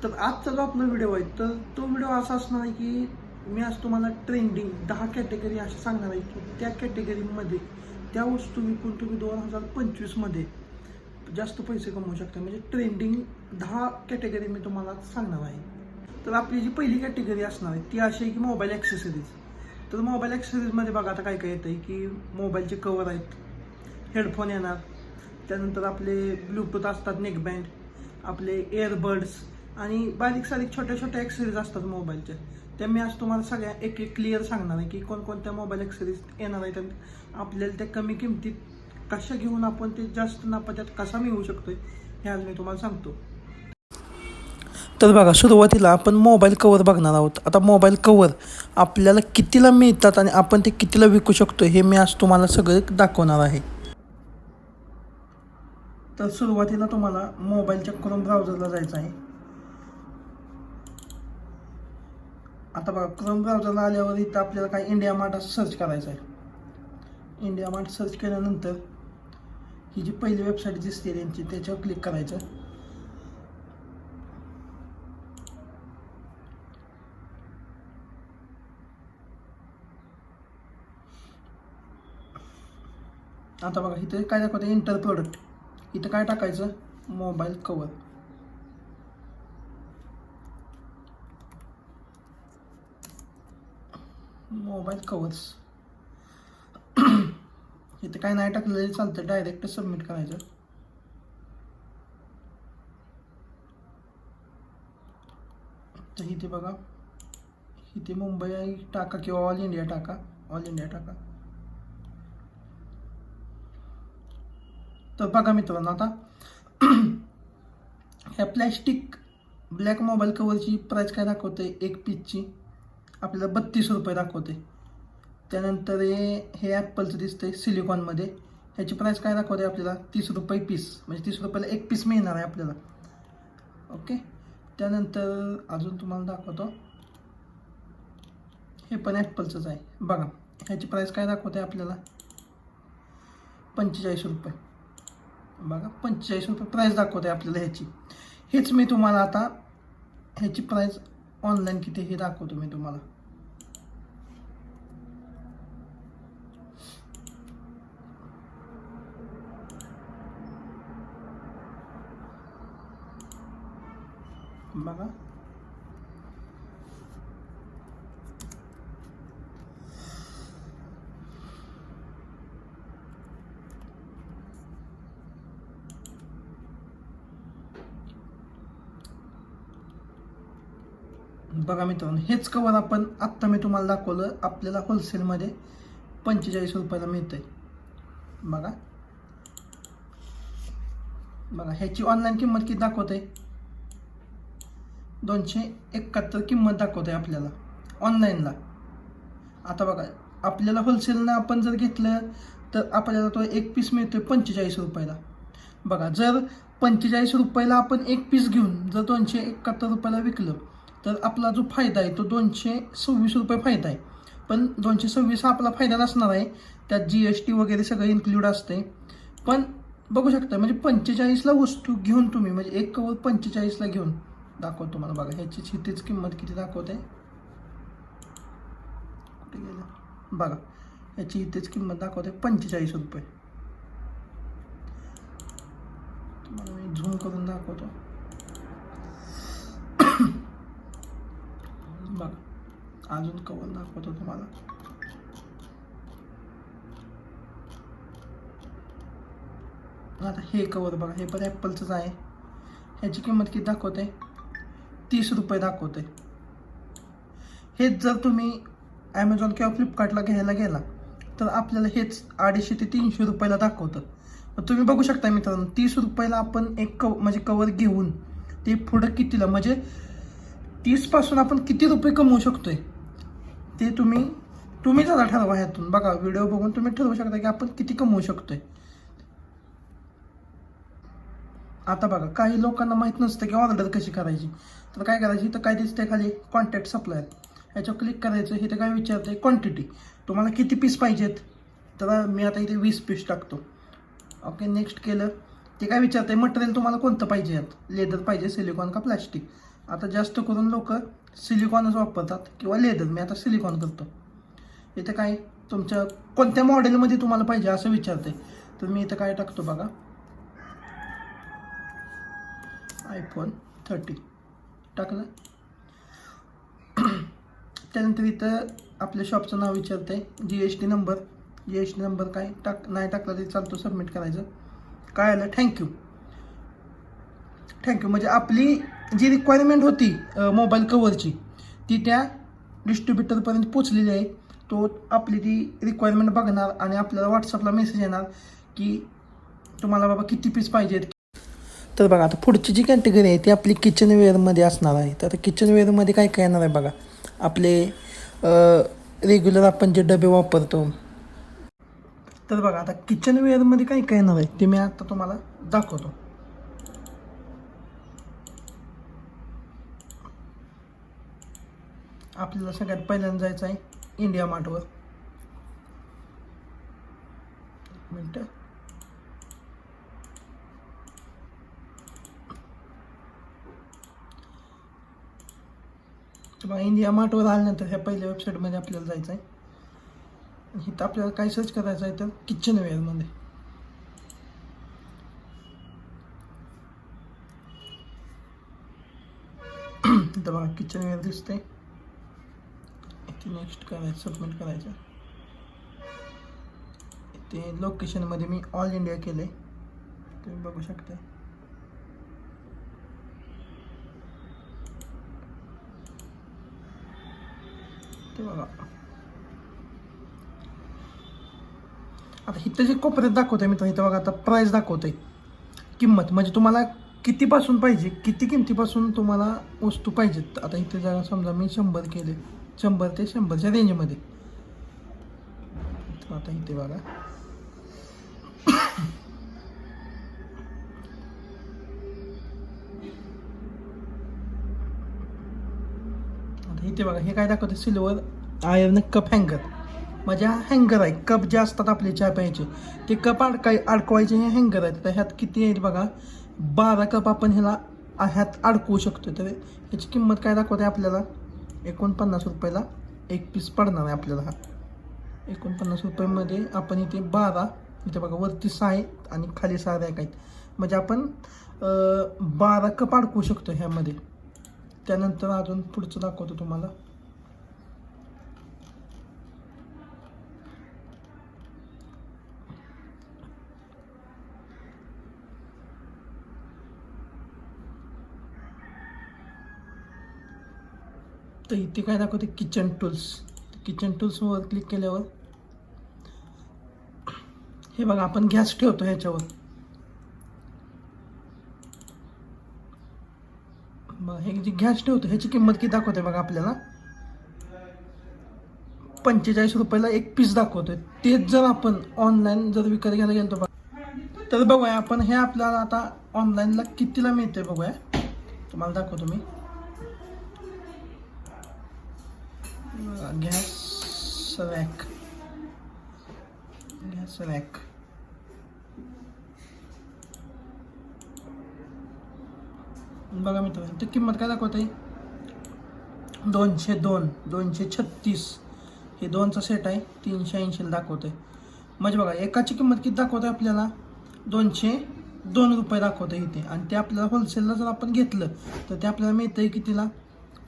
तर आजचा जो आपला व्हिडिओ आहे तर तो व्हिडिओ असा असणार आहे की मी आज तुम्हाला ट्रेंडिंग 10 कॅटेगरी असे सांगणार आहे की त्या कॅटेगरीमध्ये त्या वस्तू विकून तुम्ही 2025मध्ये जास्त पैसे कमवू शकता. म्हणजे ट्रेंडिंग 10 कॅटेगरी मी तुम्हाला सांगणार आहे. तर आपली जी पहिली कॅटेगरी असणार आहे ती अशी आहे की मोबाईल ॲक्सेसरीज. तर मोबाईल ॲक्सेसरीजमध्ये बघा आता काय काय येतं आहे की मोबाईलचे कवर आहेत, हेडफोन येणार, त्यानंतर आपले ब्लूटूथ असतात, नेकबँड, आपले एअरबड्स आणि बारीक सारीक छोट्या छोट्या ॲक्सेसरीज असतात मोबाईलच्या. त्या मी आज तुम्हाला सगळ्या एक एक क्लिअर सांगणार आहे की कोणकोणत्या मोबाईल ॲक्सेसरीज येणार आहेत आणि आपल्याला त्या कमी किमतीत कशा घेऊन आपण ते जास्त नफा कसा मिळवू शकतोय हे आज मी तुम्हाला सांगतो. तर बघा, सुरुवातीला आपण मोबाईल कवर बघणार आहोत. आता मोबाईल कवर आपल्याला कितीला मिळतात आणि आपण ते कितीला विकू शकतो हे मी आज तुम्हाला सगळं दाखवणार आहे. तर सुरुवातीला तुम्हाला मोबाईलच्या क्रोम ब्राउझरला जायचं आहे. आता बघा, क्रोम ब्राउझरला आल्यावर इथं आपल्याला काय इंडिया मार्ट असं सर्च करायचं आहे. इंडिया मार्ट सर्च केल्यानंतर ही जी पहिली वेबसाईट दिसते त्यांची त्याच्यावर क्लिक करायचं. आता बघा इथं काय दाखवतं, इंटर प्रोडक्ट. इथं काय टाकायचं, मोबाईल कवर. मोबाईल कवर्स इथं काय नाही टाकलेलं चालतं, डायरेक्ट सबमिट करायचं. तर इथे बघा, इथे मुंबई टाका किंवा ऑल इंडिया टाका. ऑल इंडिया टाका. तर बघा मित्रांनो, आता ह्या प्लॅस्टिक ब्लॅक मोबाईल कवरची प्राईस काय दाखवते, एक पीसची आपल्याला 32 रुपये दाखवते. त्यानंतर हे ॲपलचं दिसतंय सिलिकॉनमध्ये, ह्याची प्राईस काय दाखवते आपल्याला 30 रुपये पीस. म्हणजे 30 रुपयाला एक पीस मिळणार आहे आपल्याला. ओके. त्यानंतर अजून तुम्हाला दाखवतो, हे पण ॲपलचंच आहे. बघा ह्याची प्राईस काय दाखवते आपल्याला 45 रुपये. बघा 45 रुपये प्राईस दाखवते आपल्याला ह्याची. हेच मी तुम्हाला आता ह्याची प्राईस ऑनलाईन किती हे दाखवतो मी तुम्हाला. बघा बघा मित्रांनो, हेच कवर आपण आत्ता मी तुम्हाला दाखवलं आपल्याला होलसेलमध्ये 45 रुपयाला मिळतंय. बघा बघा ह्याची ऑनलाईन किंमत किती दाखवते, 271 किंमत दाखवते आपल्याला ऑनलाईनला. आता बघा आपल्याला होलसेलनं आपण जर घेतलं तर आपल्याला तो एक पीस मिळतोय 45 रुपयाला. बघा जर 45 रुपयाला आपण एक पीस घेऊन जर 271 रुपयाला विकलं तर आपला जो फायदा आहे तो 226 रुपये फायदा आहे. पण 226 हा आपला फायदा नसणार आहे, त्यात GST वगैरे सगळं इन्क्लूड असते. पण बघू शकता म्हणजे 45ला वस्तू घेऊन तुम्ही म्हणजे एक कवर 45ला घेऊन दाखवतो तुम्हाला. बघा ह्याची हितीच किंमत किती दाखवते, कुठे गेलं बघा, ह्याची हितीच किंमत दाखवते 45 रुपये. तुम्हाला मी झूम करून दाखवतो. बघा अजून कवर दाखवतो तुम्हाला. आता हे कवर बघा, हे पण ॲपलचंच आहे. ह्याची किंमत किती दाखवते, 30 रुपये दाखवते. हेच जर तुम्ही ॲमेझॉन किंवा फ्लिपकार्टला घ्यायला गेला तर आपल्याला हेच 250 ते 300 रुपयाला दाखवतं. तुम्ही बघू शकता मित्रांनो, 30 रुपयाला आपण एक म्हणजे कवर घेऊन ते पुढं कितीला म्हणजे 30पासून आपण किती रुपये कमवू शकतोय ते तुम्ही जरा ठरवा. ह्यातून बघा व्हिडिओ बघून तुम्ही ठरवू शकता की आपण किती कमवू शकतोय. आता बघा काही लोकांना माहीत नसतं की ऑर्डर कशी करायची. तर काय करायची, इथं काय दिसतंय खाली कॉन्टॅक्ट सप्लायर, ह्याच्यावर क्लिक करायचं. इथे काय विचारतंय क्वांटिटी, तुम्हाला किती पीस पाहिजेत. तर मी आता इथे 20 पीस टाकतो. ओके नेक्स्ट केलं ते काय विचारते मटेरियल तुम्हाला कोणतं पाहिजे, यात लेदर पाहिजे, सिलिकॉन का प्लॅस्टिक. आता जास्त करून लोक सिलिकॉनच वापरतात किंवा लेदर. मी आता सिलिकॉन करतो. इथं काय तुमच्या कोणत्या मॉडेलमध्ये तुम्हाला पाहिजे असं विचारते. तर मी इथं काय टाकतो बघा, iPhone 30 टाकलं. त्यानंतर इथं आपल्या शॉपचं नाव विचारते, GST नंबर काय नाही टाकला तरी चालतो, सबमिट करायचं. काय आलं, थँक्यू. म्हणजे आपली जी रिक्वायरमेंट होती मोबाईल कवरची ती त्या डिस्ट्रीब्युटरपर्यंत पोचलेली आहे. तो आपली ती रिक्वायरमेंट बघणार आणि आपल्याला व्हॉट्सअपला मेसेज येणार की तुम्हाला बाबा किती पीस पाहिजेत. तर बघा आता पुढची जी कॅटेगरी आहे ती आपली किचनवेअरमध्ये असणार आहे. तर किचनवेअरमध्ये काय काय येणार आहे बघा, आपले रेग्युलर आपण जे डबे वापरतो. तर बघा आता किचनवेअरमध्ये काय काय येणार आहे ते मी आता तुम्हाला दाखवतो. आपल्याला सगळ्यात पहिल्यांदा जायचं आहे इंडिया मार्टवर. मिनटं. बघा इंडिया मार्टवर आल्यानंतर ह्या पहिल्या वेबसाईटमध्ये आपल्याला जायचं आहे. इथं आपल्याला काय सर्च करायचं आहे तर किचनवेअरमध्ये. इथं बघा किचनवेअर दिसतंय. इथे नेक्स्ट करायचं, सबमिट करायचं. इथे लोकेशनमध्ये मी ऑल इंडिया केलं आहे, तुम्ही बघू शकता. ते बघा आता इथं जे कोपऱ्यात दाखवतंय मी, तर इथं बघा आता प्राईस दाखवतंय, किंमत. म्हणजे तुम्हाला कितीपासून पाहिजे, किती किमतीपासून तुम्हाला वस्तू पाहिजेत. आता इथे जरा समजा मी 100 केले, 100 ते 100च्या रेंजमध्ये. आता इथे बघा आता इथे बघा हे काय दाखवते, सिल्वर आयर्न कप हँगर. म्हणजे हा हँगर आहे. कप जे असतात आपले चहा प्यायचे ते कप अडकवायचे हे हँगर आहेत. तर ह्यात किती आहेत बघा, 12 कप आपण ह्यात अडकवू शकतो. तर ह्याची किंमत काय दाखवते आपल्याला, 49 रुपयाला एक पीस पडणार आहे आपल्याला. हा 49 रुपयामध्ये आपण इथे 12, इथे बघा वरती 6 आहेत आणि खाली 6 रॅक आहेत. म्हणजे आपण 12 कप अडकवू शकतो ह्यामध्ये. त्यानंतर अजून पुढचं दाखवतो तुम्हाला. तर इथे काय दाखवते, किचन टूल्सवर क्लिक केल्यावर हे बघा आपण गॅस ठेवतो ह्याच्यावर. बघा हे जे गॅस ठेवतो ह्याची किंमत किती दाखवते बघा आपल्याला, 45 रुपयाला एक पीस दाखवतोय. तेच जर आपण ऑनलाईन जर विकत घ्यायला गेलो तर बघूया आपण हे आपल्याला आता ऑनलाईनला कितीला मिळते बघूया. तुम्हाला दाखवतो मी. गॅस रॅक बघा मित्रांनो, तर किंमत काय दाखवते, 236. हे 2चा सेट आहे, 380 दाखवते. म्हणजे बघा एकाची किंमत किती दाखवते आपल्याला, 202 रुपये दाखवते इथे. आणि ते आपल्याला होलसेलला जर आपण घेतलं तर ते आपल्याला मिळतंय कितीला,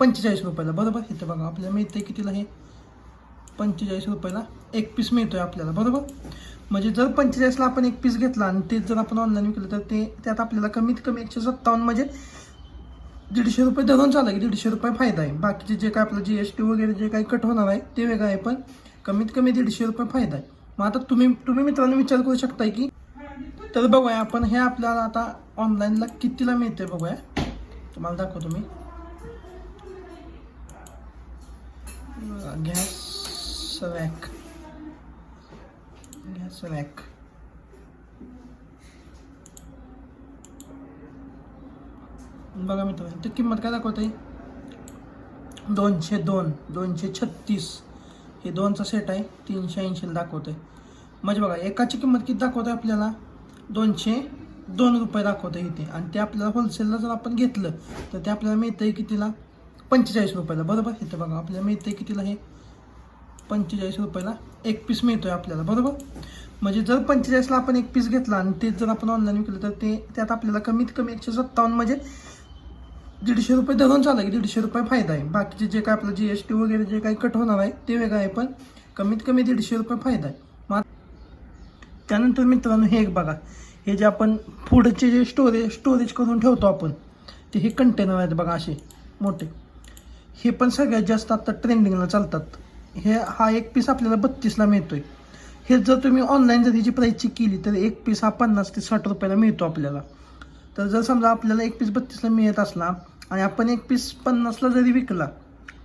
45 रुपयाला. बरोबर. इथं बघा आपल्याला मिळतंय कितीला, हे 45 रुपयाला एक पीस मिळतोय आपल्याला. बरोबर. म्हणजे जर 45ला आपण एक पीस घेतला आणि तेच जर आपण ऑनलाईन विकलं तर त्यात आपल्याला कमीत कमी 157, म्हणजे 150 रुपये धरून चाललं की 150 रुपये फायदा आहे. बाकीचे जे काय आपलं GST वगैरे जे काही कट होणार आहे ते वेगळं आहे, पण कमीत कमी 150 रुपये फायदा आहे. मग आता तुम्ही मित्रांनो विचार करू शकताय की, तर बघूया आपण हे आपल्याला आता ऑनलाईनला कितीला मिळते बघूया. तुम्हाला दाखवतो मी. गॅस रॅक बघा मित्रांनो, तर किंमत काय दाखवते, 236. हे 2चा सेट आहे, 380 दाखवते. म्हणजे बघा एकाची किंमत किती दाखवते आपल्याला, ₹2 दाखवतं इथे. आणि ते आपल्याला होलसेलला जर आपण घेतलं तर ते आपल्याला मिळतं आहे कितीला, ₹45 बरोबर. इथं बघा आपल्याला मिळतं आहे कितीला, हे ₹45 एक पीस मिळतो आहे आपल्याला बरोबर. म्हणजे जर 45ला आपण एक पीस घेतला आणि ते जर आपण ऑनलाईन विकलं तर ते त्यात आपल्याला कमीत कमी 157 म्हणजे ₹150 धरून चाललं की ₹150 फायदा आहे. बाकीचे जे काय आपलं GST वगैरे जे काही कट होणार आहे ते वेगळं आहे, पण कमीत कमी ₹150 फायदा आहे. मग त्यानंतर मित्रांनो हे एक बघा, हे जे आपण फूडचे जे स्टोरेज करून ठेवतो आपण, ते हे कंटेनर आहेत बघा असे मोठे. हे पण सगळ्यात जास्त आता ट्रेंडिंगला चालतात. हा एक पीस आपल्याला 32ला मिळतोय. हे जर तुम्ही ऑनलाईन जर ह्याची प्राईस चेक केली तर एक पीस हा 50 ते 60 मिळतो आपल्याला. तर जर समजा आपल्याला एक पीस 32ला मिळत असला आणि आपण एक पीस 50ला जरी विकला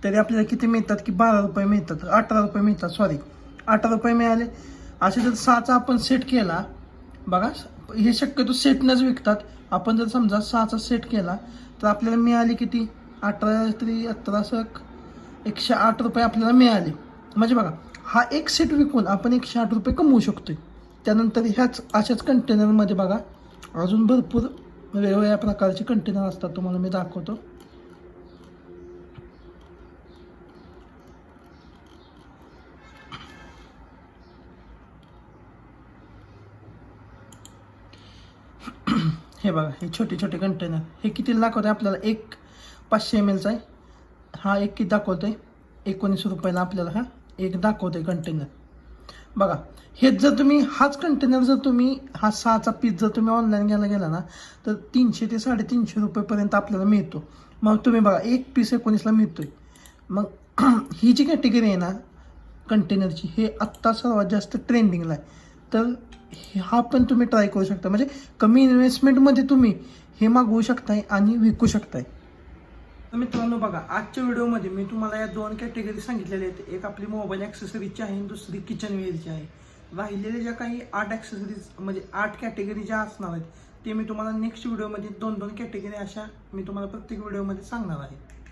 तरी आपल्याला किती मिळतात की ₹12 मिळतात, ₹18 मिळतात, सॉरी ₹8 मिळाले. असे जर 6चा आपण सेट केला बघा, हे शक्यतो सेटनंच विकतात. आपण जर समजा 6चा सेट केला तर आपल्याला मिळाले किती, 18 ₹108 आपल्याला मिळाले. म्हणजे बघा हा एक सेट विकून आपण ₹108 कमवू शकतोय. त्यानंतर अशाच कंटेनरमध्ये बघा अजून भरपूर वेगवेगळ्या प्रकारचे कंटेनर असतात, तुम्हाला मी दाखवतो. हे बघा हे छोटे छोटे कंटेनर, हे किती दाखवत आहे आपल्याला, एक 500 ml आहे. हा एक किती दाखवतोय, ₹19 आपल्याला हा एक दाखवतोय कंटेनर. बघा हेच जर तुम्ही हाच कंटेनर जर तुम्ही हा 6चा पीस जर तुम्ही ऑनलाईन घ्यायला गेला ना तर ₹300 ते ₹350 पर्यंत आपल्याला मिळतो. मग तुम्ही बघा एक पीस 19ला मिळतोय. मग ही जी कॅटेगरी आहे ना कंटेनरची, हे आत्ता सर्वात जास्त ट्रेंडिंगला आहे. तर हा पण तुम्ही ट्राय करू शकता. म्हणजे कमी इन्व्हेस्टमेंटमध्ये तुम्ही हे मागवू शकताय आणि विकू शकताय. तर मित्रांनो बघा आजच्या व्हिडिओमध्ये मी तुम्हाला या 2 कॅटेगरी सांगितलेल्या आहेत. एक आपली मोबाईल ॲक्सेसरीजची आहे आणि दुसरी किचनवेअरची आहे. राहिलेल्या ज्या काही 8 ॲक्सेसरीज म्हणजे 8 कॅटेगरी ज्या असणार आहेत ते मी तुम्हाला नेक्स्ट व्हिडिओमध्ये 2-2 कॅटेगरी अशा मी तुम्हाला प्रत्येक व्हिडिओमध्ये सांगणार आहे.